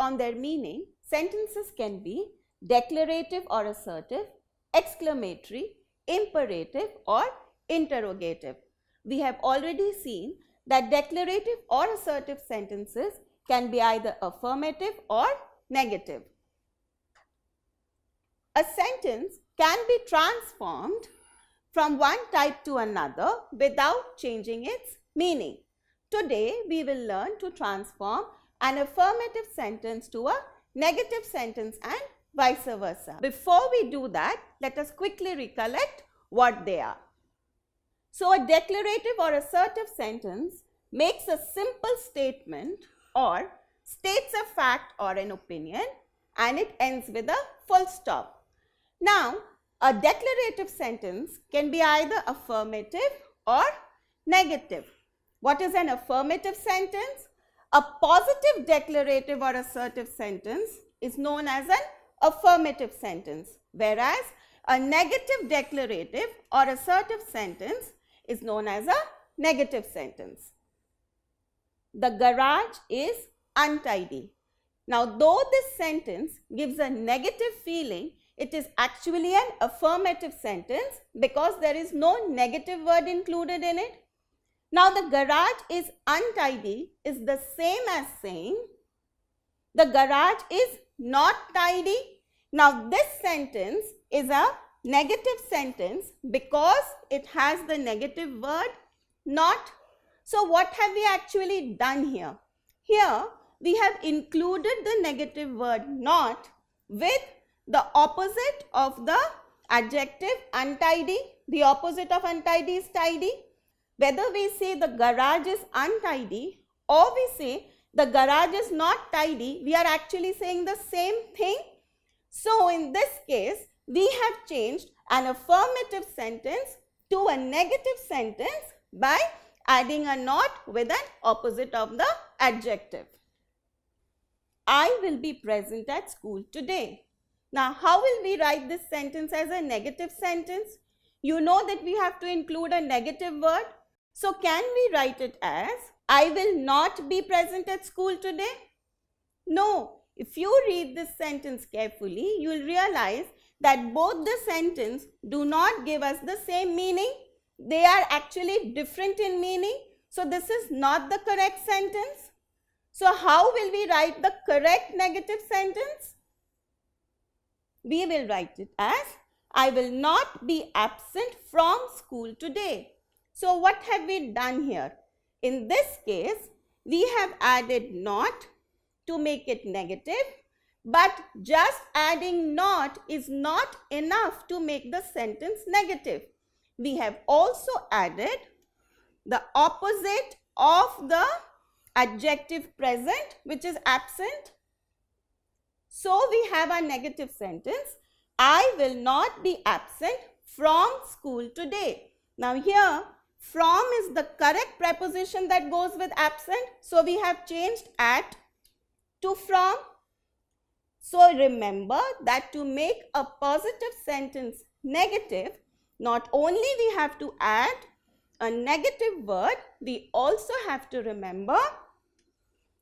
on their meaning, sentences can be declarative or assertive, exclamatory, imperative or interrogative. We have already seen that declarative or assertive sentences can be either affirmative or negative. A sentence can be transformed from one type to another without changing its meaning. Today, we will learn to transform an affirmative sentence to a negative sentence and vice versa. Before we do that, let us quickly recollect what they are. So, a declarative or assertive sentence makes a simple statement or states a fact or an opinion and it ends with a full stop. Now, a declarative sentence can be either affirmative or negative. What is an affirmative sentence? A positive declarative or assertive sentence is known as an affirmative sentence, whereas a negative declarative or assertive sentence is known as a negative sentence. The garage is untidy. Now, though this sentence gives a negative feeling, it is actually an affirmative sentence because there is no negative word included in it. Now, the garage is untidy is the same as saying the garage is not tidy. Now, this sentence is a negative sentence because it has the negative word not. So, what have we actually done here? Here, we have included the negative word not with the opposite of the adjective untidy. The opposite of untidy is tidy. Whether we say the garage is untidy or we say the garage is not tidy, we are actually saying the same thing. So, in this case, we have changed an affirmative sentence to a negative sentence by adding a not with an opposite of the adjective. I will be present at school today. Now, how will we write this sentence as a negative sentence? You know that we have to include a negative word. So, can we write it as I will not be present at school today? No. If you read this sentence carefully, you will realize that both the sentences do not give us the same meaning. They are actually different in meaning. So, this is not the correct sentence. So, how will we write the correct negative sentence? We will write it as I will not be absent from school today. So, what have we done here? In this case, we have added not to make it negative, but just adding not is not enough to make the sentence negative. We have also added the opposite of the adjective present, which is absent. So, we have a negative sentence, I will not be absent from school today. Now, here from is the correct preposition that goes with absent. So, we have changed at to from. So, remember that to make a positive sentence negative, not only we have to add a negative word, we also have to remember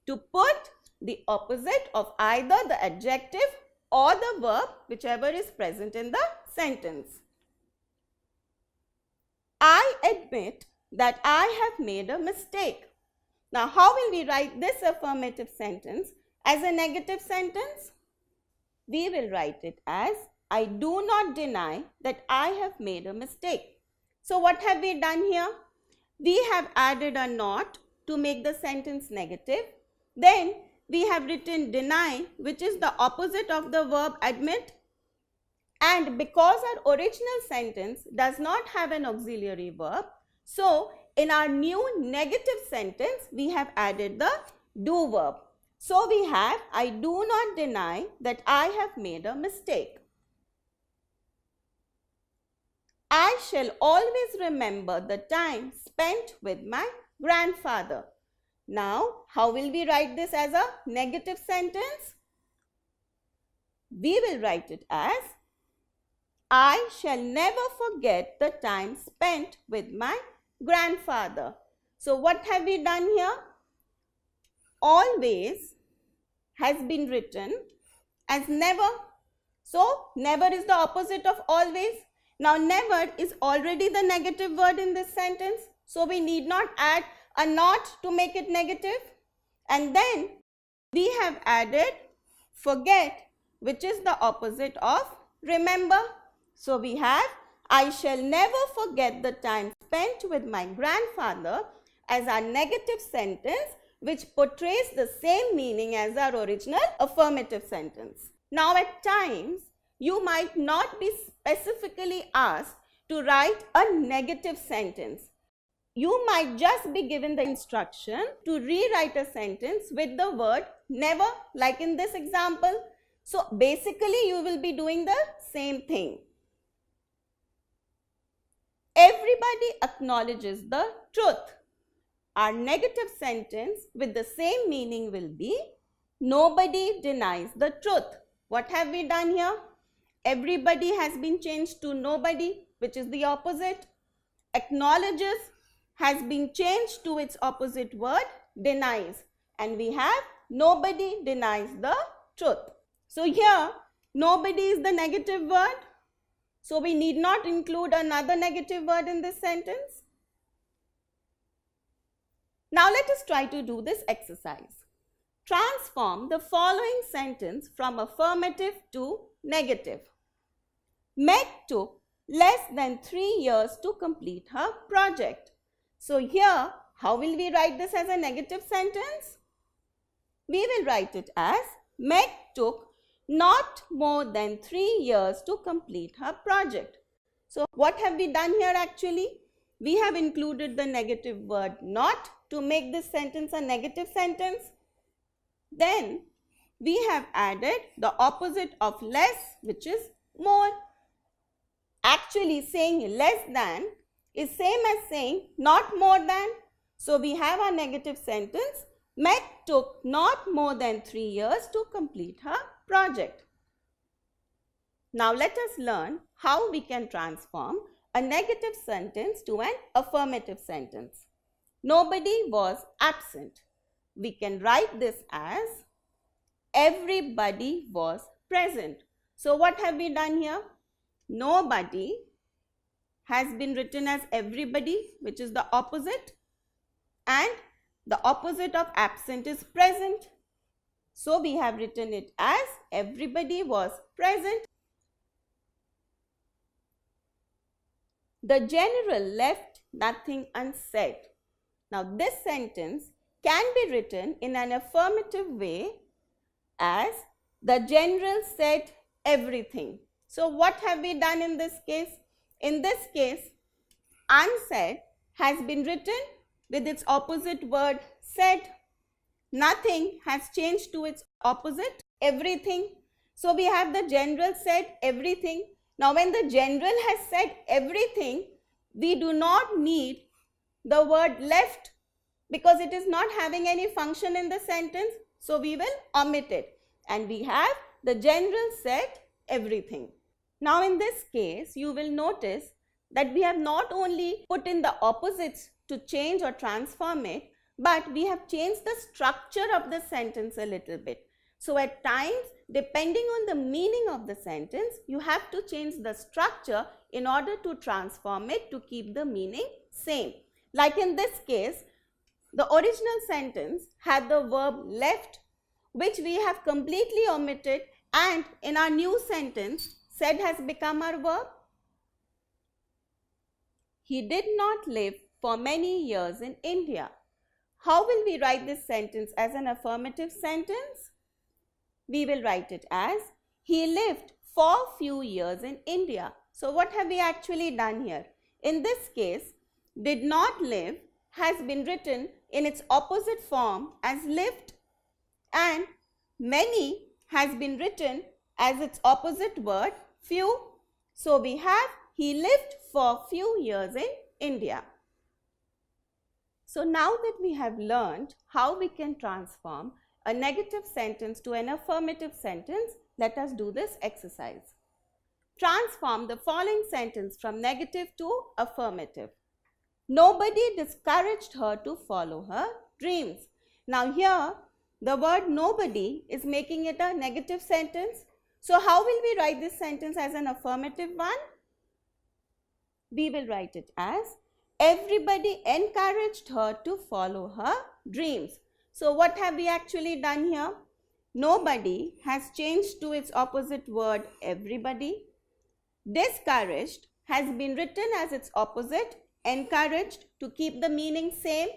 to put the opposite of either the adjective or the verb, whichever is present in the sentence. I admit that I have made a mistake. Now, how will we write this affirmative sentence as a negative sentence? We will write it as I do not deny that I have made a mistake. So, what have we done here? We have added a not to make the sentence negative. Then, we have written deny, which is the opposite of the verb admit. And because our original sentence does not have an auxiliary verb, so in our new negative sentence, we have added the do verb. So, we have I do not deny that I have made a mistake. I shall always remember the time spent with my grandfather. Now, how will we write this as a negative sentence? We will write it as I shall never forget the time spent with my grandfather. So, what have we done here? Always has been written as never. So, never is the opposite of always. Now, never is already the negative word in this sentence. So, we need not add a not to make it negative. And then we have added forget, which is the opposite of remember. So, we have I shall never forget the time spent with my grandfather as our negative sentence, which portrays the same meaning as our original affirmative sentence. Now, at times, you might not be specifically asked to write a negative sentence. You might just be given the instruction to rewrite a sentence with the word never, like in this example. So, basically, you will be doing the same thing. Everybody acknowledges the truth. Our negative sentence with the same meaning will be nobody denies the truth. What have we done here? Everybody has been changed to nobody, which is the opposite. Acknowledges has been changed to its opposite word, denies. And we have nobody denies the truth. So here, nobody is the negative word. So we need not include another negative word in this sentence. Now let us try to do this exercise. Transform the following sentence from affirmative to negative. Meg took less than 3 years to complete her project. So here, how will we write this as a negative sentence? We will write it as Meg took not more than 3 years to complete her project. So what have we done here actually? We have included the negative word not to make this sentence a negative sentence. Then we have added the opposite of less, which is more. Actually, saying less than is same as saying not more than. So we have our negative sentence. Meg took not more than 3 years to complete her project. Now let us learn how we can transform a negative sentence to an affirmative sentence. Nobody was absent. We can write this as everybody was present. So what have we done here? Nobody has been written as everybody, which is the opposite, and the opposite of absent is present. So we have written it as everybody was present. The general left nothing unsaid. Now this sentence can be written in an affirmative way as the general said everything. So what have we done in this case? In this case, unsaid has been written with its opposite word said. Nothing has changed to its opposite, everything. So we have the general said everything. Now when the general has said everything, we do not need the word left because it is not having any function in the sentence. So we will omit it. And we have the general said everything. Now in this case, you will notice that we have not only put in the opposites to change or transform it, but we have changed the structure of the sentence a little bit. So at times, depending on the meaning of the sentence, you have to change the structure in order to transform it to keep the meaning same. Like in this case, the original sentence had the verb left, which we have completely omitted, and in our new sentence, said has become our verb. He did not live for many years in India. How will we write this sentence as an affirmative sentence? We will write it as he lived for few years in India. So what have we actually done here? In this case, did not live has been written in its opposite form as lived, and many has been written as its opposite word few. So we have he lived for few years in India. So now that we have learned how we can transform a negative sentence to an affirmative sentence, let us do this exercise. Transform the following sentence from negative to affirmative. Nobody discouraged her to follow her dreams. Now here, The word nobody is making it a negative sentence. So how will we write this sentence as an affirmative one? We will write it as everybody encouraged her to follow her dreams. So what have we actually done here? Nobody has changed to its opposite word everybody. Discouraged has been written as its opposite encouraged to keep the meaning same.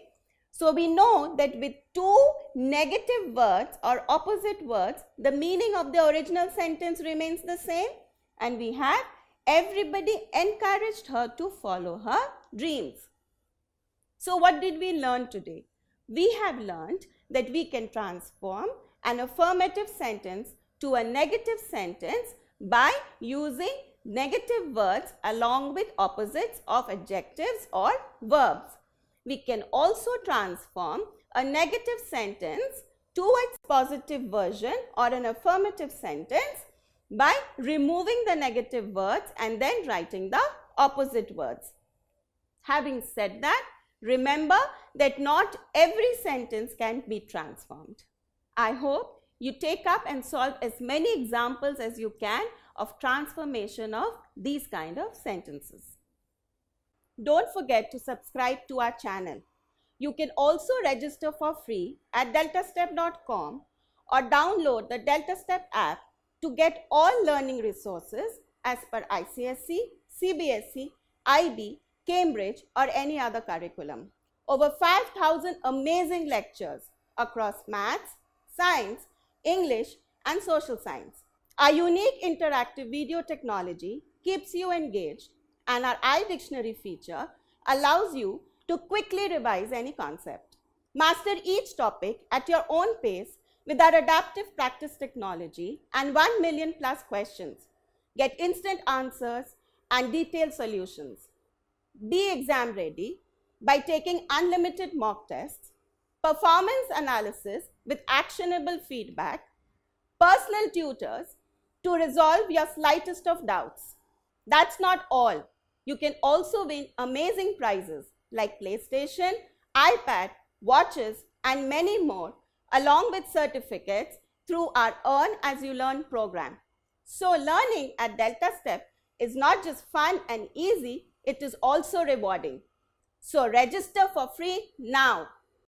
So we know that with two negative words or opposite words, the meaning of the original sentence remains the same, and we have everybody encouraged her to follow her dreams. So what did we learn today? We have learned that we can transform an affirmative sentence to a negative sentence by using negative words along with opposites of adjectives or verbs. We can also transform a negative sentence to its positive version or an affirmative sentence by removing the negative words and then writing the opposite words. Having said that, remember that not every sentence can be transformed. I hope you take up and solve as many examples as you can of transformation of these kind of sentences. Don't forget to subscribe to our channel. You can also register for free at deltastep.com or download the DeltaStep app to get all learning resources as per ICSE, CBSE, IB, Cambridge or any other curriculum. Over 5,000 amazing lectures across maths, science, English and social science. Our unique interactive video technology keeps you engaged, and our iDictionary feature allows you to quickly revise any concept. Master each topic at your own pace with our adaptive practice technology and 1 million plus questions. Get instant answers and detailed solutions. Be exam ready by taking unlimited mock tests, performance analysis with actionable feedback, personal tutors to resolve your slightest of doubts. That's not all. You can also win amazing prizes like PlayStation, iPad, watches and many more along with certificates through our Earn As You Learn program. So learning at DeltaStep is not just fun and easy, it is also rewarding. So register for free now.